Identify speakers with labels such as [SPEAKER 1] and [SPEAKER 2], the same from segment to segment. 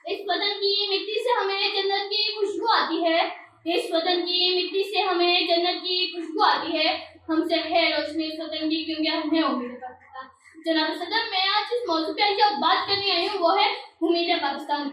[SPEAKER 1] इस वतन की मिट्टी से हमें जन्नत की खुशबू आती है। इस वतन की मिट्टी से हमें जन्नत की खुशबू आती है। हमसे है रोशनी इस वतन की, क्योंकि हम हैं उम्मीद पाकिस्तान। जनाब सदर, मैं आज इस मौजू पे जो बात करने आई हूँ वो है उम्मीद पाकिस्तान।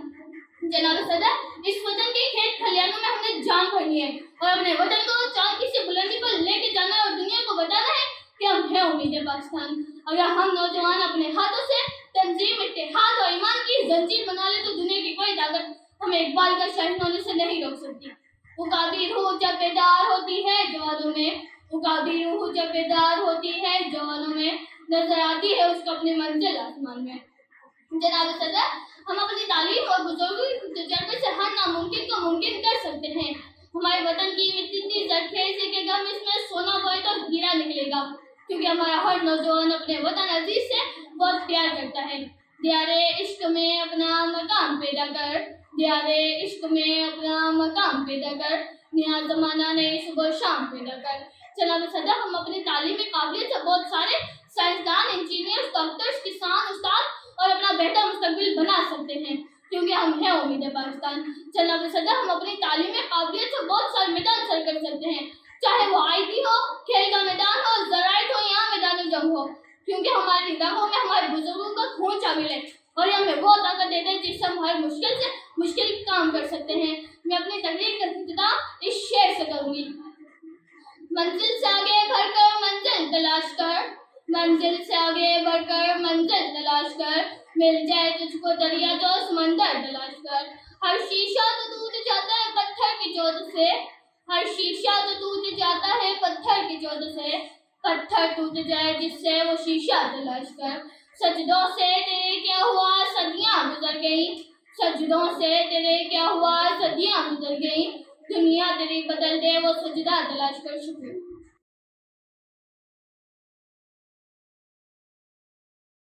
[SPEAKER 1] जनाब सदर, इस वतन के खेत खलियानों में हमने जान भरनी है और अपने वतन को चांद की बुलंदी पर लेके जाना है और दुनिया को बताना है कि हम हैं उम्मीद पाकिस्तान। अगर हम नौजवान अपने हाथों से तंजीम, इत्तेहाद और ईमान की जंजीर बना ले तो दुनिया की कोई ताकत हमें इकबाल का शहीद होने से नहीं रोक सकती। उकाबी रूह जब बेदार होती है जवानों में, उकाबी रूह जब बेदार होती है जवानों में, नजर आती है उसको अपनी मंजिल आसमान में। जनाब सदर, हम अपनी तालीम और बुजुर्गों के तजर्बे से हर नामुमकिन को मुमकिन कर सकते हैं। हमारे वतन की मिट्टी इतनी जरखेज है कि हम इसमें सोना बोए तो हीरा निकलेगा, क्योंकि हमारा हर नौजवान अपने वतन अजीज से बहुत प्यार करता है। दियारे इश्क में अपना मकाम पैदा कर, दियारे इश्क में अपना मकाम पैदा कर, नया जमाना नई सुबह शाम पैदा कर। जनाब सदर, हम अपनी तालीमी काबिलियत से बहुत सारे साइंसदान, इंजीनियर्स, डॉक्टर्स, किसान, उस्ताद और अपना बेहतर मुस्तकबिल बना सकते हैं, क्योंकि हम हैं उम्मीद पाकिस्तान। जनाब सदर, हम अपनी तालीमी काबिलियत से बहुत सारे मैदान सर कर सकते हैं, चाहे वो IT हो, खेल का मैदान हो, ज़राइट हो या मैदान जंग हो, क्योंकि हमारे निगाहों में हमारे बुजुर्गों का खून शामिल है और हमें वो ताकत देते हैं जिससे हम हर मुश्किल से मुश्किल काम कर सकते हैं। मैं अपनी तकरीर का इख्तिताम इस शेर से करूंगी। मंजिल से आगे बढ़कर मंजिल तलाश कर, मंजिल से आगे बढ़कर मंजिल तलाश कर, मिल जाए तुझको दरिया तो समंदर तलाश कर। हर शीशा तो टूट जाता है पत्थर की चोट से, हर शीशा तो टूट जाता है पत्थर की चोट से, पत्थर टूट जाए जिससे वो शीशा तलाश कर। सजदों से तेरे क्या हुआ सदियां गुजर गई, सजदों से तेरे क्या हुआ सदियां गुजर गई, दुनिया तेरी बदल दे वो सजदा तलाश कर। शुक्रिया।